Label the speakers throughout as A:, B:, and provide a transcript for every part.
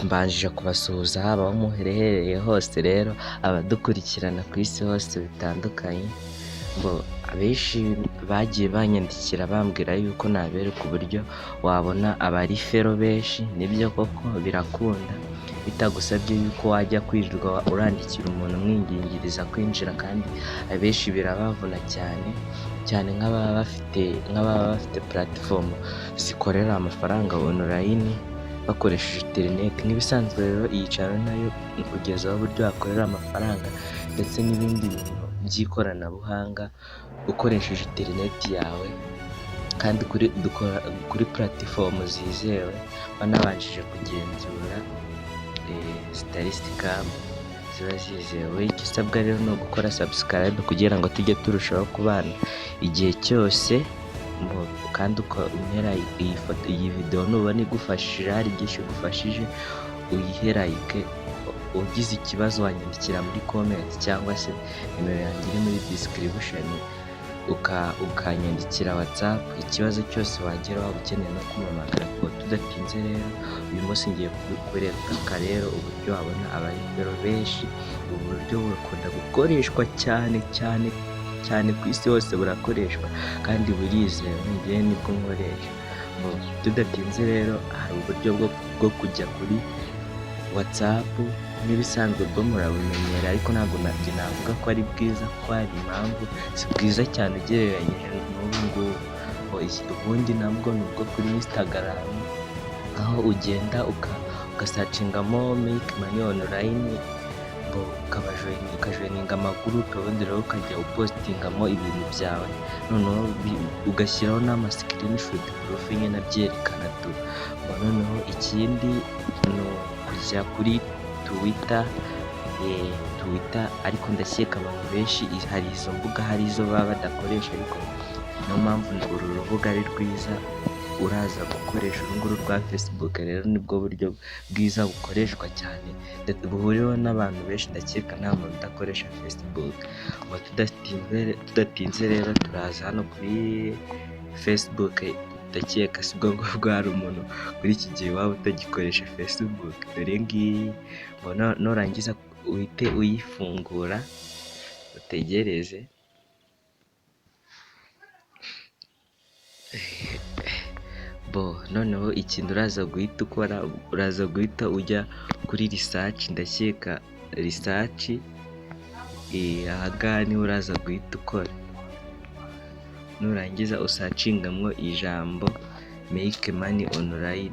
A: Mbanjije kubasuhuza haba aho muherereye hose rero abadukurikirana ku isi hose bitandukanye, abenshi bagiye banyandikira bambwira yuko nabereka uburyo wabona abarifero benshi, nibyo koko birakunda bitagusabye yuko wajya kwirirwa urandikira umuntu umwingingiriza kwinjira, kandi abenshi birabavuna cyane cyane nk'ababa bafite puratifomu zikorera amafaranga onorayini bakoresheje interineti. Nk'ibisanzwe rero iyi channel nayo ikugezaho uburyo wakorera amafaranga ndetse n'ibindi bintu by'ikoranabuhanga ukoresheje interineti yawe, kandi dukora kuri puratifomu zizewe banabanjije kugenzura zitari sikamu, ziba zizewe. Icyo usabwa rero ni ugukora subscribe kugira ngo tujye turushaho kubana igihe cyose, kandi ukantera iyi video nubona igufashije, hari byinshi igufashije, uyihe like. Ugize ikibazo wanyandikira muri comment cyangwa se nimero yanjye iri muri description, ukanyandikira WhatsApp ikibazo cyose wagira waba ukeneye no kumpamagara. Tudatinze rero uyu munsi ngiye kukwereka rero uburyo wabona abarifero benshi. Ubu buryo burakunda gukoreshwa cyane cyane cyane ku isi hose, burakoreshwa kandi burizewe, ngewe nibwo nkoresha. Tudatinze rero hari uburyo bwo kujya kuri WhatsApp, n'ibisanzwe bwo murabumenyera, ariko ntabwo navuga ko ari bwiza, ko hari impamvu si bwiza cyane ugereranyije n'ubu ngubu. Ubundi nabwo ni ubwo kuri Instagram, aho ugenda ugasacingamo make money online, ukajoyininga amagurupe, ubundi rero ukajya upositingamo ibintu byawe, noneho ugashyiraho n'amasikirinishoti purufe nyine abyerekana tu. Noneho ikindi ni ukujya kuri Twitter, ariko ndakeka abantu benshi hari izo mbuga, hari izo baba badakoresha, ariko niyo mpamvu uru rubuga ari rwiza. Uraza gukoresha urunguru rwa Facebook, rero nibwo buryo bwiza bukoreshwa cyane, buhuriweho n'abantu benshi, ndakeka nta muntu udakoresha Facebook. Tudatinze rero turaza hano kuri Facebook. Ndakeka sibwo ngubwo hari umuntu kuri iki gihe waba utagikoresha Facebook. Dore ngiyi, nurangiza uhite uyifungura utegereze. Noneho ikintu uraza guhita ukora, uraza guhita ujya kuri research. Ndakeka research ahangaha niho uraza guhita ukora. Nurangiza usacingamwo ijambo make money online,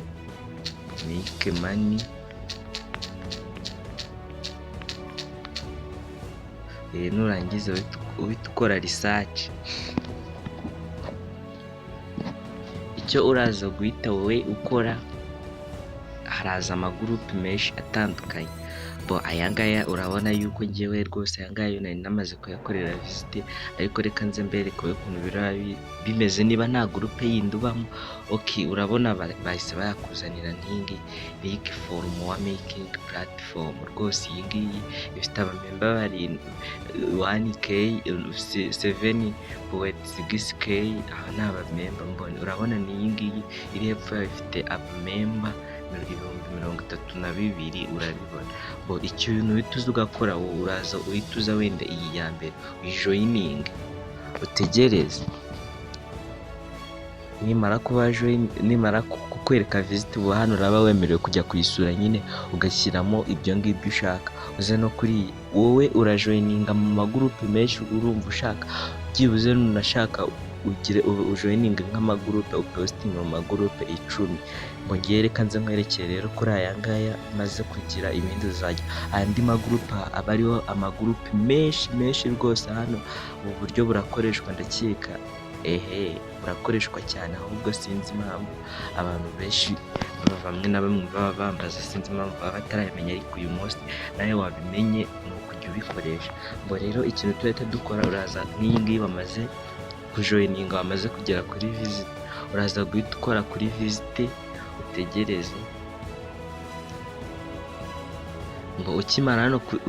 A: make money, nurangiza uhita ukora research. Icyo uraza guhita wowe ukora, haraza amagurupe menshi atandukanye. Aya ngaya urabona yuko ngewe rwose aya ngaya nari namaze kuyakorera visite, ariko reka nze mbereke ukuntu biraba bimeze niba nta gurupe yindi ubamo. Urabona bahise bayakuzanira nk'ingi big form wa making platform. Rwose iyi ngiyi ifite abamemba bari 1k 7.6k, aba ni abamemba. Urabona ni iyi ngiyi iri hepfo yayo ifite abamemba 32,000. urabibona. Ikintu uhita uza ugakora, uraza uhita uza wenda iyi ya mbere uyijoyininge, utegereze. Nimara kukwereka visite, ubu hano uraba wemerewe kujya kuyisura nyine, ugashyiramo ibyo ngibyo ushaka. Uze no kuri wowe urajoyininga mu magurupe menshi urumva ushaka, byibuze nunashaka ujoyininga nk'amagurupe, upositinga mu magurupe 10. Ngiye reka nze nkwerekere rero kuri aya ngaya maze kugira ibindi uzajya andi magurupe, aba ariho amagurupe menshi rwose. Hano ubu buryo burakoreshwa, ndakeka burakoreshwa cyane, ahubwo sinzi impamvu abantu benshi bamwe na bamwe baba bambaza, sinzi impamvu baba batarayamenya, ariko uyu munsi nawe wabimenye, ni ukujya ubikoresha. Rero ikintu tuhita dukora, uraza nk'iyi ngiyi bamaze kujoyininga, wamaze kugera kuri visite, uraza guhita ukora kuri visite, utegereze. ngo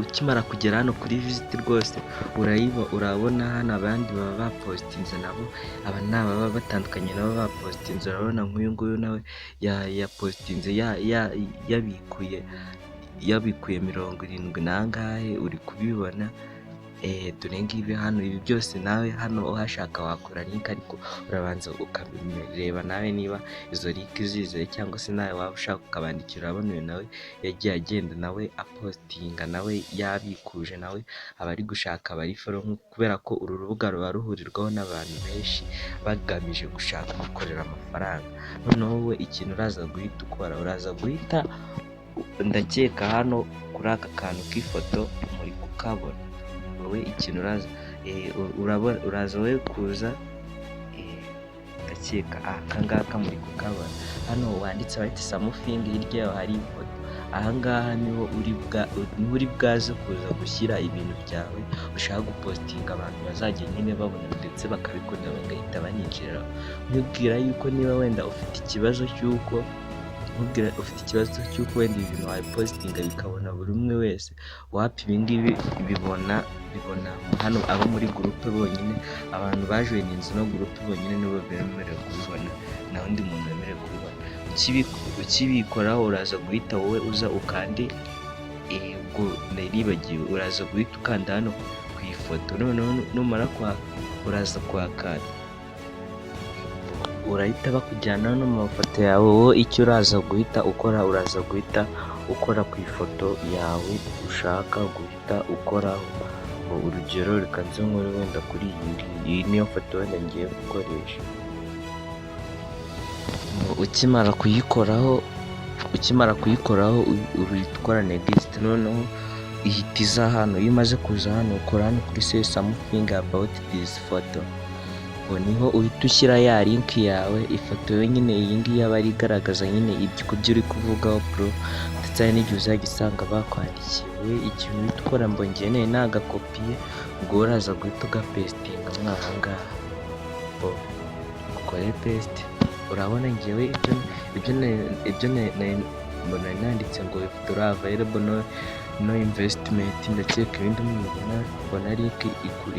A: ukimara kugera hano kuri visit rwose urabona hano abandi baba bapositinze nabo, aba ni ababa batandukanye nabo bapositinze. Urabona nk'uyu nguyu nawe yapositinze yabikuye 70 nangahe, uri kubibona. Dore ngibi hano, ibi byose nawe hano uhashaka wakora link, ariko urabanza ukareba nawe niba izo link zizeye, cyangwa se nawe waba ushaka ukabandikira. Urabona uyu nawe yagiye agenda nawe apostinga, nawe yabikuje, nawe aba ari gushaka abari follow, kubera ko uru rubuga ruba ruhurirwaho n'abantu benshi bagamije gushaka gukorera amafaranga. Noneho wowe ikintu uraza guhita ukora, uraza guhita ndakeka hano kuri aka kantu k'ifoto muri kukabona. Wowe ikintu uraza wowe kuza, ndakeka aka ngaka muri kukabona hano wanditse white Samsung, hirya yaho hari ifoto. Aha ngaha niho uri bwaze kuza gushyira ibintu byawe ushaka gupostinga, abantu bazajya nyine babona ndetse bakabikunda bagahita baninjira. Nkubwira yuko niba wenda ufite ikibazo cy'uko wenda ibintu wabipositinga bikabona buri umwe wese, wapi ibingibi bibona hano abo muri gurupe bonyine, abantu bajoyininze ino gurupe bonyine nibo bemerewe kubibona, nta wundi muntu wemerewe kubibona. Ukibikoraho uraza guhita wowe uza ukande, ubwo naribagiwe, uraza guhita ukanda hano ku ifoto. Noneho numara uraza kuhakanda, urahita bakujyana no mu mafoto yawe. Wowe icyo uraza guhita ukora ku ifoto yawe ushaka guhita ukoraho. Urugero reka nze nkore wenda kuri iyi niyo foto wenda ngiye gukoresha. Ukimara kuyikoraho uhita ukora next. Noneho ihita iza hano, iyo umaze kuza hano ukora hano kuri say something about this photo. Niho uhita ushyira ya link yawe, ifoto yonyine iyi ngiyi aba ari igaragaza nyine ibyo uri kuvugaho bro, ndetse hari n'igihe uzajya usanga bakwandikiye. Ikintu uhita ukora, mbongeneye nagakopiye, ubwo uraza guhita ugapestinga mwaha ngaha, ukore paste. Urabona ngewe ibyo mbona nanditse ngo withdraw available no investment, ndakeka ibindi mbona link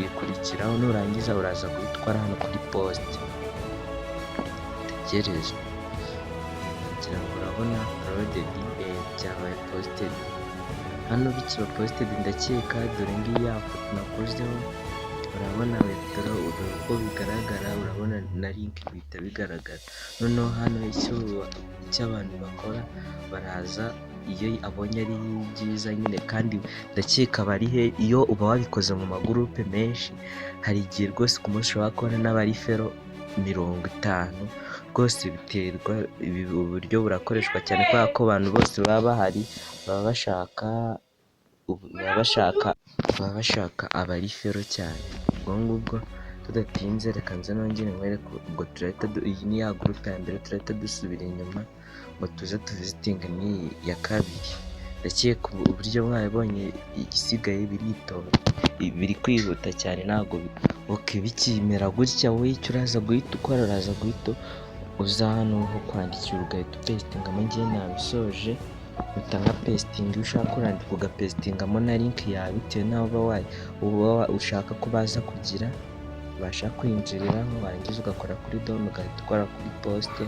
A: ikurikiraho. Nurangiza uraza guhitwara hano kuri post, tegereza kugira ngo urabona loaded, byabaye posted hano. Bikiba posted ndakeka, dore ngiyi ya foto nakozeho, urabona withdraw, uko bigaragara, urabona na link bihita bigaragara. Noneho hano icyo abantu bakora, baraza iyo abonye ari byiza nyine, kandi ndakeka iyo uba wabikoze mu magurupe menshi, hari igihe rwose ku munsi ushobora kubona n'abari fero 50 rwose. Biterwa, uburyo burakoreshwa cyane kubera ko abantu bose baba bahari, baba bashaka abari fero cyane. Ubwo ngubwo tudatinze, reka nze nongere nkwereke. Ubwo iyi ni ya gurupe ya mbere, turahita dusubira inyuma ngo tuze tuvisitinge n'iyi ya kabiri. Ndakeka uburyo mwabibonye, igisigaye biri kwihuta cyane, ntabwo bikimera gutya. Wowe icyo uraza guhita ukora, uraza guhita uza hano ho kwandikira, ugahita upesitingamo. Ngiye nabisoje uhita nka pestinga, iyo ushaka urandika ugapesitingamo na link yawe, bitewe n'aho uba ushaka ko baza kugira ubasha kwinjiriraho. Warangiza ugakora kuri done, ugahita ukora kuri poste,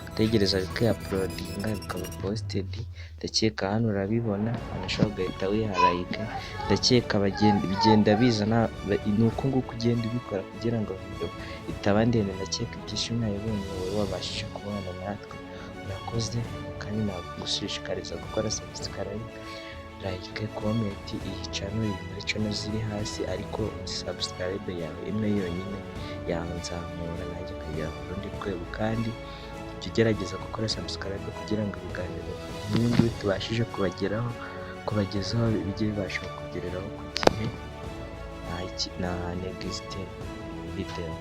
A: utegereza bikayapulodinga bikaba posted. Ndakeka hano urabibona, anashobora ugahita wiharayika. Ndakeka bigenda bizana, ni uko nguko ugenda ubikora kugira ngo video itaba ndende. Ndakeka ibyinshi mwabibonye, wowe wabashije kubana natwe, urakoze. Kandi nagushishikariza gukora subscribe, like, comment. Iyi channel iri muri channel ziri hasi, ariko subscribe yawe imwe yonyine yanzamura nanjye kugera ku rundi rwego. Kandi jya ugerageza gukora subscribe kugira ngo ibiganiro nk'ibi tubashije kubagezaho bijye bibasha kugereraho ku gihe, na next video.